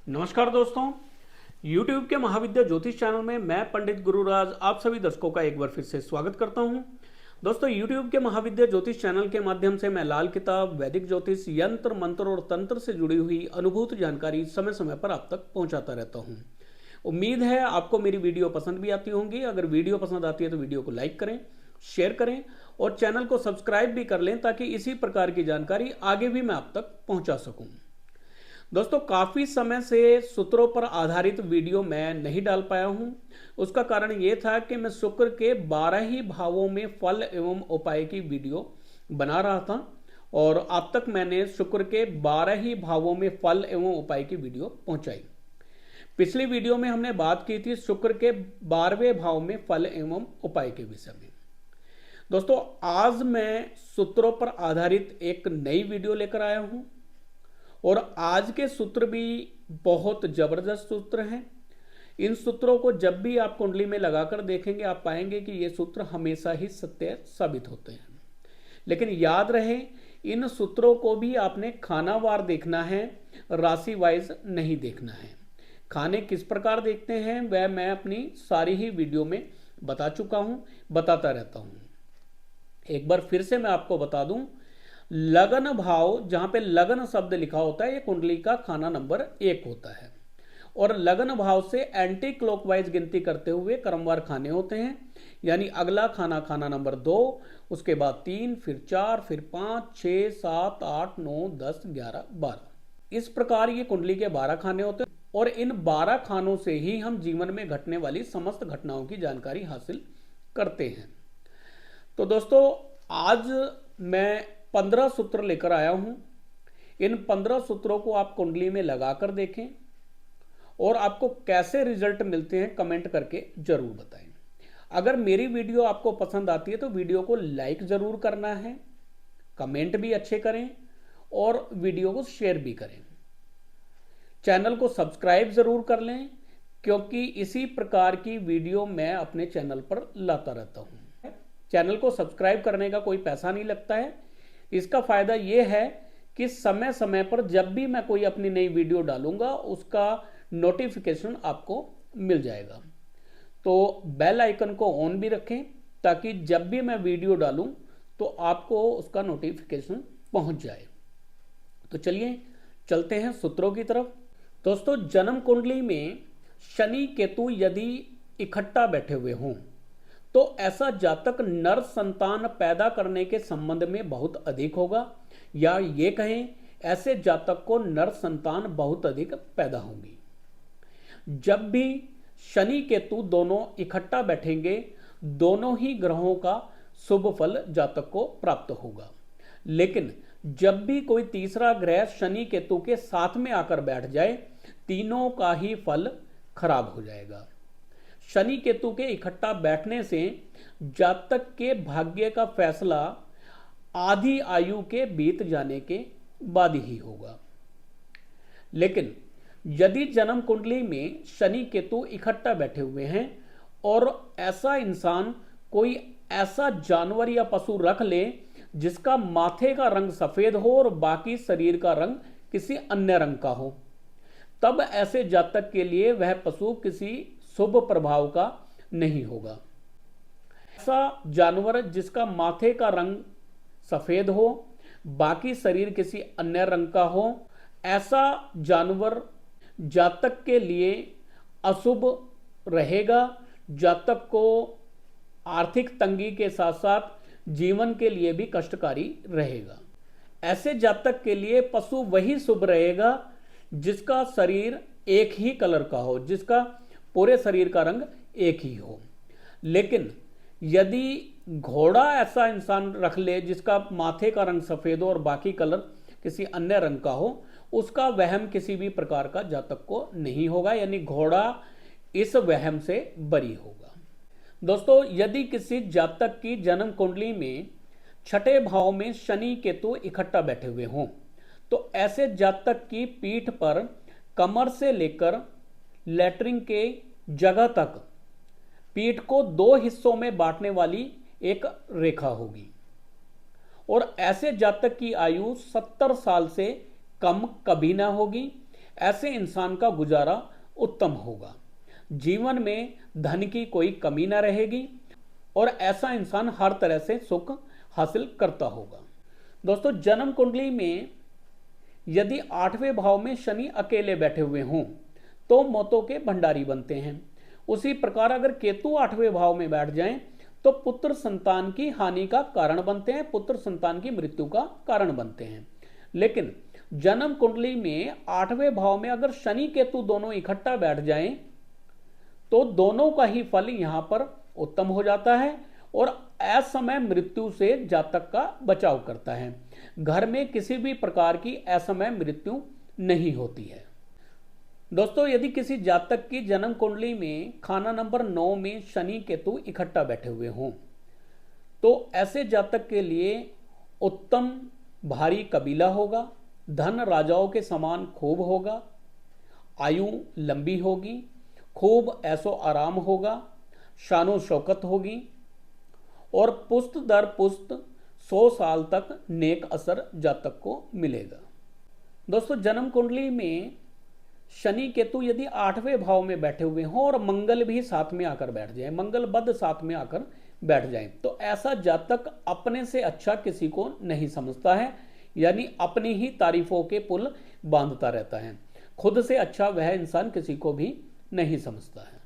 नमस्कार दोस्तों। YouTube के महाविद्या ज्योतिष चैनल में मैं पंडित गुरुराज आप सभी दर्शकों का एक बार फिर से स्वागत करता हूं। दोस्तों, YouTube के महाविद्या ज्योतिष चैनल के माध्यम से मैं लाल किताब, वैदिक ज्योतिष, यंत्र मंत्र और तंत्र से जुड़ी हुई अनुभूत जानकारी समय समय पर आप तक पहुंचाता रहता हूं। उम्मीद है आपको मेरी वीडियो पसंद भी आती होंगी। अगर वीडियो पसंद आती है तो वीडियो को लाइक करें, शेयर करें और चैनल को सब्सक्राइब भी कर लें ताकि इसी प्रकार की जानकारी आगे भी मैं आप तक पहुंचा सकूं। दोस्तों, काफ़ी समय से सूत्रों पर आधारित वीडियो मैं नहीं डाल पाया हूं। उसका कारण ये था कि मैं शुक्र के 12 ही भावों में फल एवं उपाय की वीडियो बना रहा था और अब तक मैंने शुक्र के 12 ही भावों में फल एवं उपाय की वीडियो पहुंचाई। पिछली वीडियो में हमने बात की थी शुक्र के 12वें भाव में फल एवं उपाय के विषय में। दोस्तों, आज मैं सूत्रों पर आधारित एक नई वीडियो लेकर आया हूं और आज के सूत्र भी बहुत जबरदस्त सूत्र हैं। इन सूत्रों को जब भी आप कुंडली में लगाकर देखेंगे आप पाएंगे कि ये सूत्र हमेशा ही सत्य साबित होते हैं। लेकिन याद रहे, इन सूत्रों को भी आपने खानावार देखना है, राशि वाइज नहीं देखना है। खाने किस प्रकार देखते हैं वह मैं अपनी सारी ही वीडियो में बता चुका हूं, बताता रहता हूं। एक बार फिर से मैं आपको बता दूं, लगन भाव, जहां पे लगन शब्द लिखा होता है, ये कुंडली का खाना नंबर 1 होता है और लगन भाव से एंटी क्लॉकवाइज गिनती करते हुए क्रमवार खाने होते हैं। यानी अगला खाना खाना नंबर 2, उसके बाद 3, फिर 4, फिर 5, 6, 7, 8, 9, 10, 11, 12। इस प्रकार ये कुंडली के 12 खाने होते हैं और इन 12 खानों से ही हम जीवन में घटने वाली समस्त घटनाओं की जानकारी हासिल करते हैं। तो दोस्तों, आज मैं 15 सूत्र लेकर आया हूं। इन 15 सूत्रों को आप कुंडली में लगाकर देखें और आपको कैसे रिजल्ट मिलते हैं कमेंट करके जरूर बताएं। अगर मेरी वीडियो आपको पसंद आती है तो वीडियो को लाइक जरूर करना है, कमेंट भी अच्छे करें और वीडियो को शेयर भी करें। चैनल को सब्सक्राइब जरूर कर लें क्योंकि इसी प्रकार की वीडियो मैं अपने चैनल पर लाता रहता हूं। चैनल को सब्सक्राइब करने का कोई पैसा नहीं लगता है। इसका फायदा यह है कि समय समय पर जब भी मैं कोई अपनी नई वीडियो डालूंगा उसका नोटिफिकेशन आपको मिल जाएगा। तो बेल आइकन को ऑन भी रखें ताकि जब भी मैं वीडियो डालूं तो आपको उसका नोटिफिकेशन पहुंच जाए। तो चलिए चलते हैं सूत्रों की तरफ। दोस्तों, जन्म कुंडली में शनि केतु यदि इकट्ठा बैठे हुए हों तो ऐसा जातक नर संतान पैदा करने के संबंध में बहुत अधिक होगा, या ये कहें ऐसे जातक को नर संतान बहुत अधिक पैदा होंगी। जब भी शनि केतु दोनों इकट्ठा बैठेंगे दोनों ही ग्रहों का शुभ फल जातक को प्राप्त होगा। लेकिन जब भी कोई तीसरा ग्रह शनि केतु के साथ में आकर बैठ जाए तीनों का ही फल खराब हो जाएगा। शनि केतु के इकट्ठा बैठने से जातक के भाग्य का फैसला आधी आयु के बीत जाने के बाद ही होगा। लेकिन यदि जन्म कुंडली में शनि केतु इकट्ठा बैठे हुए हैं और ऐसा इंसान कोई ऐसा जानवर या पशु रख ले जिसका माथे का रंग सफेद हो और बाकी शरीर का रंग किसी अन्य रंग का हो, तब ऐसे जातक के लिए वह पशु किसी शुभ प्रभाव का नहीं होगा। ऐसा जानवर जिसका माथे का रंग सफेद हो, बाकी शरीर किसी अन्य रंग का हो, ऐसा जानवर जातक के लिए अशुभ रहेगा। जातक को आर्थिक तंगी के साथ साथ जीवन के लिए भी कष्टकारी रहेगा। ऐसे जातक के लिए पशु वही शुभ रहेगा जिसका शरीर एक ही कलर का हो, जिसका पूरे शरीर का रंग एक ही हो। लेकिन यदि घोड़ा ऐसा इंसान रख ले जिसका माथे का रंग सफेद हो और बाकी कलर किसी अन्य रंग का हो, उसका वहम किसी भी प्रकार का जातक को नहीं होगा, यानी घोड़ा इस वहम से बरी होगा। दोस्तों, यदि किसी जातक की जन्म कुंडली में छठे भाव में शनि केतु इकट्ठा बैठे हुए हों तो ऐसे जातक की पीठ पर कमर से लेकर लैट्रिन के जगह तक पीठ को 2 हिस्सों में बांटने वाली एक रेखा होगी और ऐसे जातक की आयु 70 साल से कम कभी ना होगी। ऐसे इंसान का गुजारा उत्तम होगा। जीवन में धन की कोई कमी न रहेगी और ऐसा इंसान हर तरह से सुख हासिल करता होगा। दोस्तों, जन्म कुंडली में यदि 8वें भाव में शनि अकेले बैठे हुए हों तो मौतों के भंडारी बनते हैं। उसी प्रकार अगर केतु 8वें भाव में बैठ जाएं तो पुत्र संतान की हानि का कारण बनते हैं, पुत्र संतान की मृत्यु का कारण बनते हैं। लेकिन जन्म कुंडली में 8वें भाव में अगर शनि केतु दोनों इकट्ठा बैठ जाएं तो दोनों का ही फल यहां पर उत्तम हो जाता है और असमय मृत्यु से जातक का बचाव करता है। घर में किसी भी प्रकार की असमय मृत्यु नहीं होती है। दोस्तों, यदि किसी जातक की जन्म कुंडली में खाना नंबर 9 में शनि केतु इकट्ठा बैठे हुए हों तो ऐसे जातक के लिए उत्तम भारी कबीला होगा, धन राजाओं के समान खूब होगा, आयु लंबी होगी, खूब ऐसो आराम होगा, शानो शौकत होगी और पुस्त दर पुस्त 100 साल तक नेक असर जातक को मिलेगा। दोस्तों, जन्म कुंडली में शनि केतु यदि 8वें भाव में बैठे हुए हों और मंगल भी साथ में आकर बैठ जाए, मंगल बद साथ में आकर बैठ जाए, तो ऐसा जातक अपने से अच्छा किसी को नहीं समझता है, यानी अपनी ही तारीफों के पुल बांधता रहता है। खुद से अच्छा वह इंसान किसी को भी नहीं समझता है।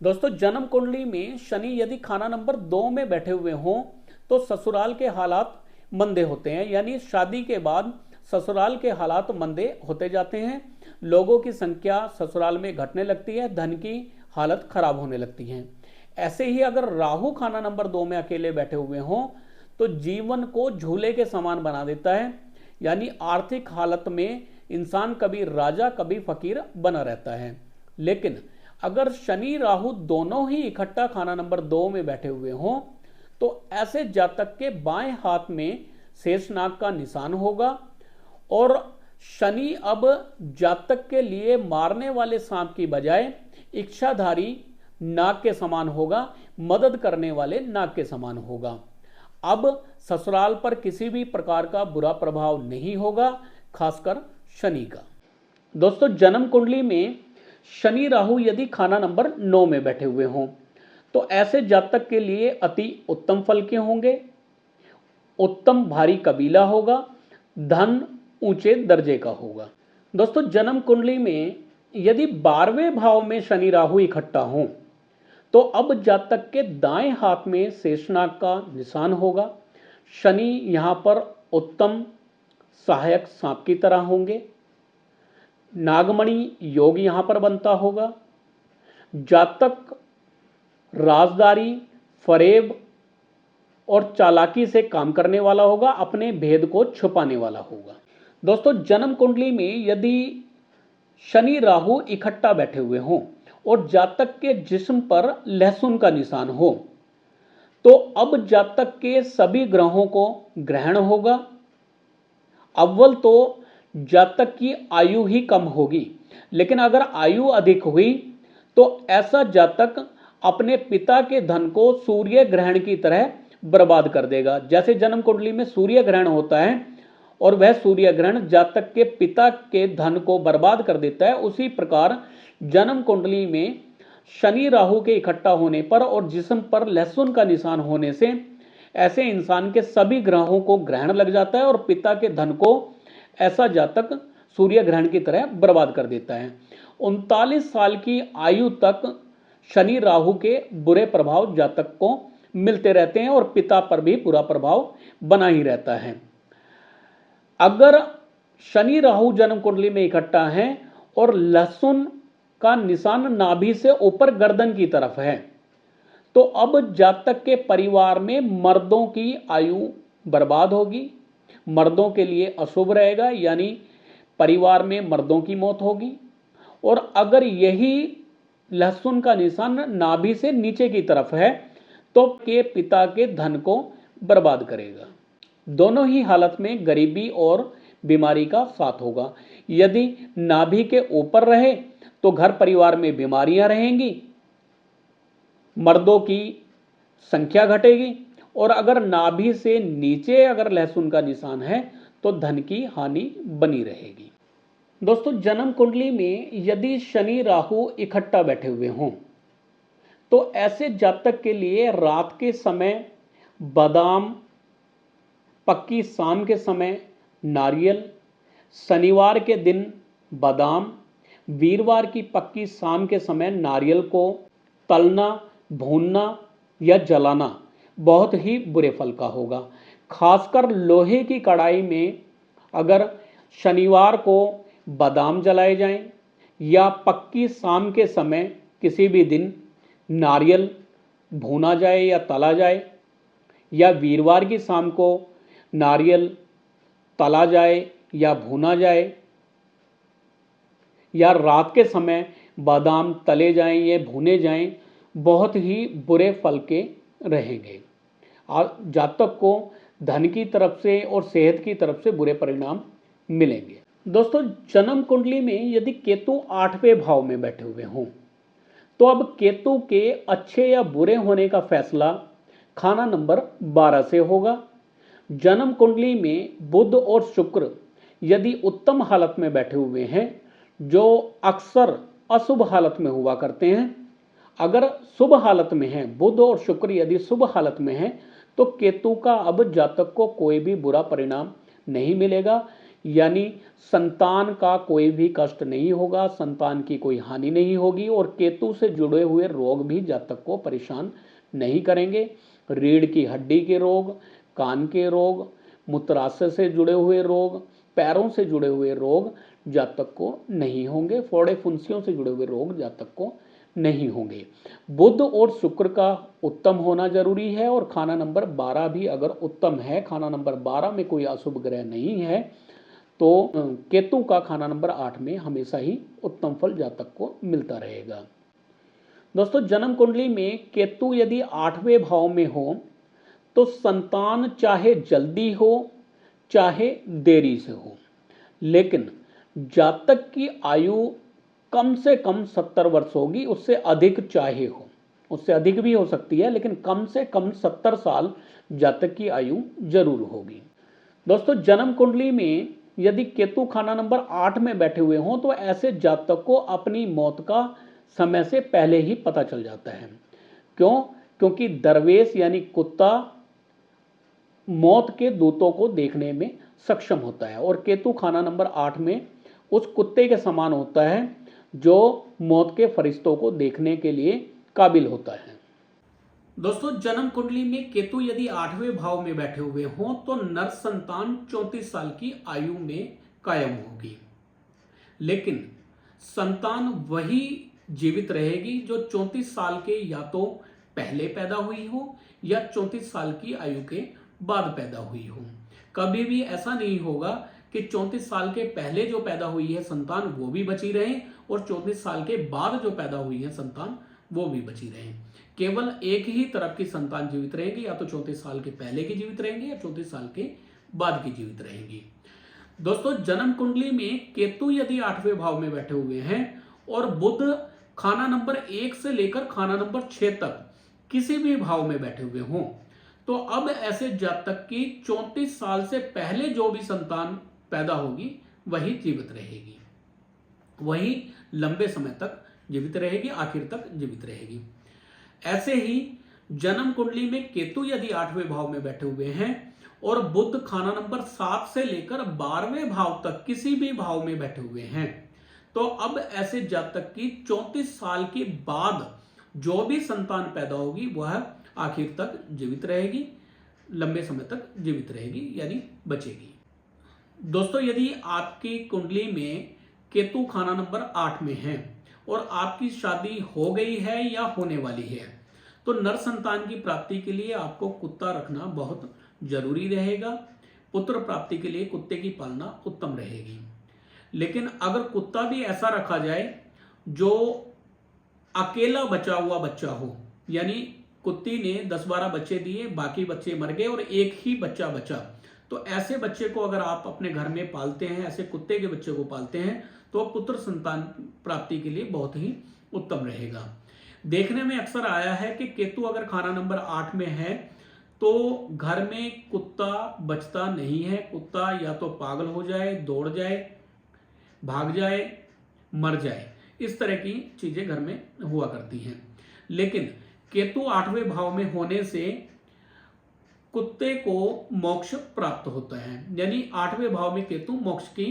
दोस्तों, जन्म कुंडली में शनि यदि खाना नंबर 2 में बैठे हुए हों तो ससुराल के हालात मंदे होते हैं, यानी शादी के बाद ससुराल के हालात मंदे होते जाते हैं। लोगों की संख्या ससुराल में घटने लगती है, धन की हालत खराब होने लगती है। ऐसे ही अगर राहु खाना नंबर 2 में अकेले बैठे हुए हों तो जीवन को झूले के समान बना देता है, यानी आर्थिक हालत में इंसान कभी राजा कभी फकीर बना रहता है। लेकिन अगर शनि राहु दोनों ही इकट्ठा खाना नंबर 2 में बैठे हुए हों तो ऐसे जातक के बाएं हाथ में शेषनाग का निशान होगा और शनि अब जातक के लिए मारने वाले सांप की बजाय इच्छाधारी नाग के समान होगा, मदद करने वाले नाग के समान होगा। अब ससुराल पर किसी भी प्रकार का बुरा प्रभाव नहीं होगा, खासकर शनि का। दोस्तों, जन्म कुंडली में शनि राहु यदि खाना नंबर 9 में बैठे हुए हों तो ऐसे जातक के लिए अति उत्तम फल के होंगे, उत्तम भारी कबीला होगा, धन ऊंचे दर्जे का होगा। दोस्तों, जन्म कुंडली में यदि 12वें भाव में शनि राहु इकट्ठा हों तो अब जातक के दाएं हाथ में शेषनाग का निशान होगा। शनि यहां पर उत्तम सहायक सांप की तरह होंगे, नागमणि योग यहां पर बनता होगा। जातक राजदारी, फरेब और चालाकी से काम करने वाला होगा, अपने भेद को छुपाने वाला होगा। दोस्तों, जन्म कुंडली में यदि शनि राहु इकट्ठा बैठे हुए हों और जातक के जिस्म पर लहसुन का निशान हो तो अब जातक के सभी ग्रहों को ग्रहण होगा। अव्वल तो जातक की आयु ही कम होगी, लेकिन अगर आयु अधिक हुई तो ऐसा जातक अपने पिता के धन को सूर्य ग्रहण की तरह बर्बाद कर देगा। जैसे जन्म कुंडली में सूर्य ग्रहण होता है और वह सूर्य ग्रहण जातक के पिता के धन को बर्बाद कर देता है, उसी प्रकार जन्म कुंडली में शनि राहु के इकट्ठा होने पर और जिस्म पर लहसुन का निशान होने से ऐसे इंसान के सभी ग्रहों को ग्रहण लग जाता है और पिता के धन को ऐसा जातक सूर्य ग्रहण की तरह बर्बाद कर देता है। 39 साल की आयु तक शनि राहु के बुरे प्रभाव जातक को मिलते रहते हैं और पिता पर भी बुरा प्रभाव बना ही रहता है। अगर शनि राहु जन्म कुंडली में इकट्ठा है और लहसुन का निशान नाभि से ऊपर गर्दन की तरफ है तो अब जातक के परिवार में मर्दों की आयु बर्बाद होगी, मर्दों के लिए अशुभ रहेगा, यानी परिवार में मर्दों की मौत होगी। और अगर यही लहसुन का निशान नाभि से नीचे की तरफ है तो के पिता के धन को बर्बाद करेगा। दोनों ही हालत में गरीबी और बीमारी का साथ होगा। यदि नाभि के ऊपर रहे तो घर परिवार में बीमारियां रहेंगी, मर्दों की संख्या घटेगी, और अगर नाभि से नीचे अगर लहसुन का निशान है तो धन की हानि बनी रहेगी। दोस्तों जन्म कुंडली में यदि शनि राहु इकट्ठा बैठे हुए हों तो ऐसे जातक के लिए रात के समय बादाम, पक्की शाम के समय नारियल, शनिवार के दिन बादाम, वीरवार की पक्की शाम के समय नारियल को तलना, भूनना या जलाना बहुत ही बुरे फल का होगा। खासकर लोहे की कढ़ाई में अगर शनिवार को बादाम जलाए जाएं या पक्की शाम के समय किसी भी दिन नारियल भूना जाए या तला जाए या वीरवार की शाम को नारियल तला जाए या भूना जाए या रात के समय बादाम तले जाएं या भुने जाएं, बहुत ही बुरे फल के रहेंगे। जातक को धन की तरफ से और सेहत की तरफ से बुरे परिणाम मिलेंगे। दोस्तों जन्म कुंडली में यदि केतु 8वें भाव में बैठे हुए हों तो अब केतु के अच्छे या बुरे होने का फैसला खाना नंबर 12 से होगा। जन्म कुंडली में बुध और शुक्र यदि उत्तम हालत में बैठे हुए हैं, जो अक्सर अशुभ हालत में हुआ करते हैं, अगर शुभ हालत में हैं, बुध और शुक्र यदि शुभ हालत में हैं तो केतु का अब जातक को कोई भी बुरा परिणाम नहीं मिलेगा, यानी संतान का कोई भी कष्ट नहीं होगा, संतान की कोई हानि नहीं होगी और केतु से जुड़े हुए रोग भी जातक को परेशान नहीं करेंगे। रीढ़ की हड्डी के रोग, कान के रोग, मूत्राशय से जुड़े हुए रोग, पैरों से जुड़े हुए रोग जातक को नहीं होंगे, फोड़े फुंसियों से जुड़े हुए रोग जातक को नहीं होंगे। बुध और शुक्र का उत्तम होना जरूरी है और खाना नंबर 12 भी अगर उत्तम है, खाना नंबर 12 में कोई अशुभ ग्रह नहीं है तो केतु का खाना नंबर 8 में हमेशा ही उत्तम फल जातक को मिलता रहेगा। दोस्तों जन्म कुंडली में केतु यदि 8वें भाव में हो तो संतान चाहे जल्दी हो चाहे देरी से हो, लेकिन जातक की आयु कम से कम 70 वर्ष होगी, उससे अधिक चाहे हो, उससे अधिक भी हो सकती है, लेकिन कम से कम 70 साल जातक की आयु जरूर होगी। दोस्तों जन्म कुंडली में यदि केतु खाना नंबर 8 में बैठे हुए हों तो ऐसे जातक को अपनी मौत का समय से पहले ही पता चल जाता है। क्यों? क्योंकि दरवेश यानी कुत्ता मौत के दूतों को देखने में सक्षम होता है और केतु खाना नंबर 8 में उस कुत्ते के समान होता है जो मौत के फरिश्तों को देखने के लिए काबिल होता है। दोस्तों जन्म कुंडली में केतु यदि 8वें भाव में बैठे हुए हों तो नर संतान 34 साल की आयु में कायम होगी, लेकिन संतान वही जीवित रहेगी जो 34 साल के या तो पहले पैदा हुई हो या 34 साल की आयु के बाद पैदा हुई हो। कभी भी ऐसा नहीं होगा कि 34 साल के पहले जो पैदा हुई है संतान वो भी बची रहे और 34 साल के बाद जो पैदा हुई है संतान वो भी बची रहे। केवल एक ही तरफ की संतान जीवित रहेगी, या तो 34 साल के पहले की जीवित रहेंगी या 34 साल के बाद की जीवित रहेंगी। दोस्तों जन्म कुंडली में केतु यदि 8वें भाव में बैठे हुए हैं और बुध खाना नंबर 1 से लेकर खाना नंबर 6 तक किसी भी भाव में बैठे हुए हों तो अब ऐसे जातक की 34 साल से पहले जो भी संतान पैदा होगी वही जीवित रहेगी, वही लंबे समय तक जीवित रहेगी, आखिर तक जीवित रहेगी। ऐसे ही जन्म कुंडली में केतु यदि 8वें भाव में बैठे हुए हैं और बुध खाना नंबर 7 से लेकर 12वें भाव तक किसी भी भाव में बैठे हुए हैं तो अब ऐसे जातक की 34 साल के बाद जो भी संतान पैदा होगी वह आखिर तक जीवित रहेगी, लंबे समय तक जीवित रहेगी, यानी बचेगी। दोस्तों यदि आपकी कुंडली में केतु खाना नंबर 8 में है और आपकी शादी हो गई है या होने वाली है तो नर संतान की प्राप्ति के लिए आपको कुत्ता रखना बहुत जरूरी रहेगा। पुत्र प्राप्ति के लिए कुत्ते की पालना उत्तम रहेगी। लेकिन अगर कुत्ता भी ऐसा रखा जाए जो अकेला बचा हुआ बच्चा हो, यानी कुत्ती ने 10-12 बच्चे दिए, बाकी बच्चे मर गए और एक ही बच्चा बचा, तो ऐसे बच्चे को अगर आप अपने घर में पालते हैं, ऐसे कुत्ते के बच्चे को पालते हैं तो पुत्र संतान प्राप्ति के लिए बहुत ही उत्तम रहेगा। देखने में अक्सर आया है कि केतु अगर खाना नंबर 8 में है तो घर में कुत्ता बचता नहीं है। कुत्ता या तो पागल हो जाए, दौड़ जाए, भाग जाए, मर जाए, इस तरह की चीजें घर में हुआ करती हैं। लेकिन केतु 8वें भाव में होने से कुत्ते को मोक्ष प्राप्त होता है, यानी 8वें भाव में केतु मोक्ष की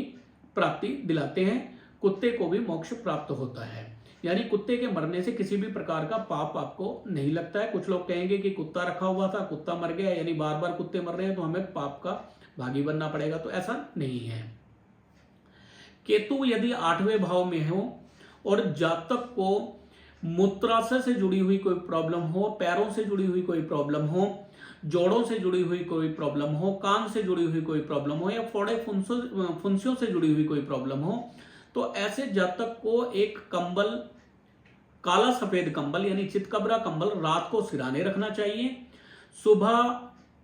प्राप्ति दिलाते हैं, कुत्ते को भी मोक्ष प्राप्त होता है। यानी कुत्ते के मरने से किसी भी प्रकार का पाप आपको नहीं लगता है। कुछ लोग कहेंगे कि कुत्ता रखा हुआ था, कुत्ता मर गया, यानी बार बार कुत्ते मर रहे हैं तो हमें पाप का भागी बनना पड़ेगा, तो ऐसा नहीं है। केतु यदि 8वें भाव में हो और जातक को मूत्राशय से जुड़ी हुई कोई प्रॉब्लम हो, पैरों से जुड़ी हुई कोई प्रॉब्लम हो, जोड़ों से जुड़ी हुई कोई प्रॉब्लम हो, कान से जुड़ी हुई कोई प्रॉब्लम हो, या फोड़े फुंसियों से जुड़ी हुई कोई प्रॉब्लम हो, तो ऐसे जातक को एक कंबल, काला सफेद कंबल यानी चितकबरा कंबल रात को सिराने रखना चाहिए। सुबह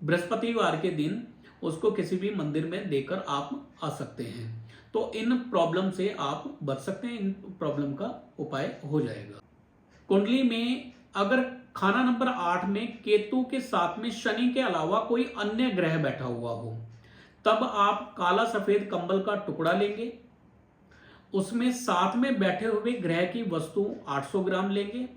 बृहस्पतिवार के दिन उसको किसी भी मंदिर में देकर आप आ सकते हैं। तो इन प्रॉब्लम से आप बच सकते हैं, इन प्रॉब्लम का उपाय हो जाएगा। कुंडली में अगर खाना नंबर 8 में केतु के साथ में शनि के अलावा कोई अन्य ग्रह बैठा हुआ हो, तब आप काला सफेद कंबल का टुकड़ा लेंगे, उसमें साथ में बैठे हुए ग्रह की वस्तु 800 ग्राम लेंगे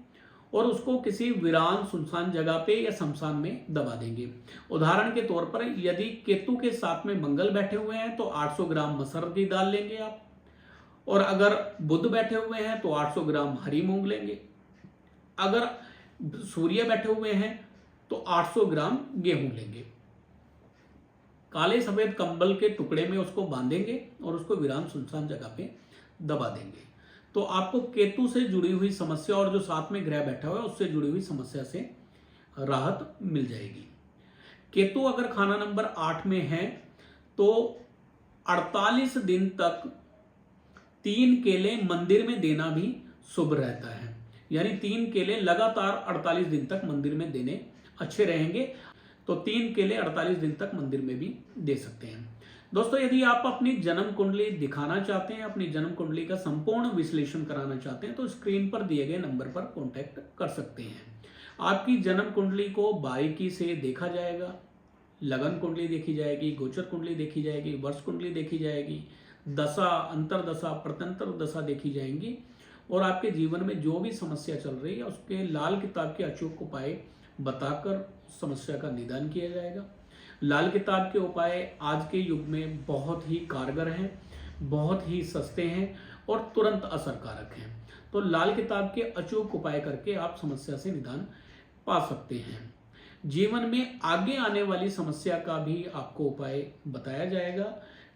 और उसको किसी वीरान सुनसान जगह पे या शमशान में दबा देंगे। उदाहरण के तौर पर यदि केतु के साथ में मंगल बैठे हुए हैं तो 800 ग्राम मसर की दाल लेंगे आप, और अगर बुध बैठे हुए हैं तो 800 ग्राम हरी मूंग लेंगे, अगर सूर्य बैठे हुए हैं तो 800 ग्राम गेहूं लेंगे। काले सफेद कंबल के टुकड़े में उसको बांधेंगे और उसको वीरान सुनसान जगह पे दबा देंगे। तो आपको केतु से जुड़ी हुई समस्या और जो साथ में ग्रह बैठा हुआ है उससे जुड़ी हुई समस्या से राहत मिल जाएगी। केतु अगर खाना नंबर 8 में है तो 48 दिन तक 3 केले मंदिर में देना भी शुभ रहता है, यानी 3 केले लगातार 48 दिन तक मंदिर में देने अच्छे रहेंगे। तो 3 केले 48 दिन तक मंदिर में भी दे सकते हैं। दोस्तों, यदि आप अपनी जन्म कुंडली दिखाना चाहते हैं, अपनी जन्म कुंडली का संपूर्ण विश्लेषण कराना चाहते हैं, तो स्क्रीन पर दिए गए नंबर पर कांटेक्ट कर सकते हैं। आपकी जन्म कुंडली को बारीकी से देखा जाएगा, लगन कुंडली देखी जाएगी, गोचर कुंडली देखी जाएगी, वर्ष कुंडली देखी जाएगी, दशा, अंतरदशा, प्रत्यंतर दशा देखी जाएंगी, और आपके जीवन में जो भी समस्या चल रही है उसके लाल किताब के अचूक उपाय बताकर समस्या का निदान किया जाएगा। लाल किताब के उपाय आज के युग में बहुत ही कारगर हैं, बहुत ही सस्ते हैं और तुरंत असरकारक हैं। तो लाल किताब के अचूक उपाय करके आप समस्या से निदान पा सकते हैं। जीवन में आगे आने वाली समस्या का भी आपको उपाय बताया जाएगा,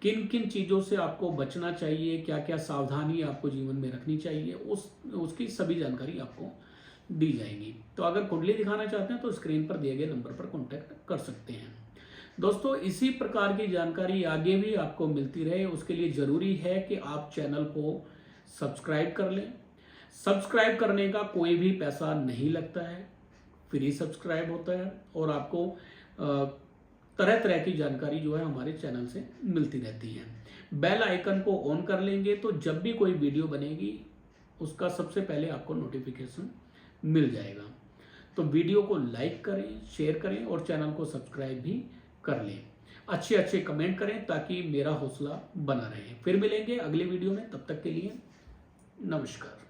किन किन चीज़ों से आपको बचना चाहिए, क्या क्या सावधानी आपको जीवन में रखनी चाहिए, उसकी सभी जानकारी आपको दी जाएगी। तो अगर कुंडली दिखाना चाहते हैं तो स्क्रीन पर दिए गए नंबर पर कॉन्टैक्ट कर सकते हैं। दोस्तों, इसी प्रकार की जानकारी आगे भी आपको मिलती रहे, उसके लिए ज़रूरी है कि आप चैनल को सब्सक्राइब कर लें। सब्सक्राइब करने का कोई भी पैसा नहीं लगता है, फ्री सब्सक्राइब होता है, और आपको तरह तरह की जानकारी जो है हमारे चैनल से मिलती रहती है। बेल आइकन को ऑन कर लेंगे तो जब भी कोई वीडियो बनेगी उसका सबसे पहले आपको नोटिफिकेशन मिल जाएगा। तो वीडियो को लाइक करें, शेयर करें और चैनल को सब्सक्राइब भी कर लें। अच्छे अच्छे कमेंट करें ताकि मेरा हौसला बना रहे। फिर मिलेंगे अगले वीडियो में, तब तक के लिए नमस्कार।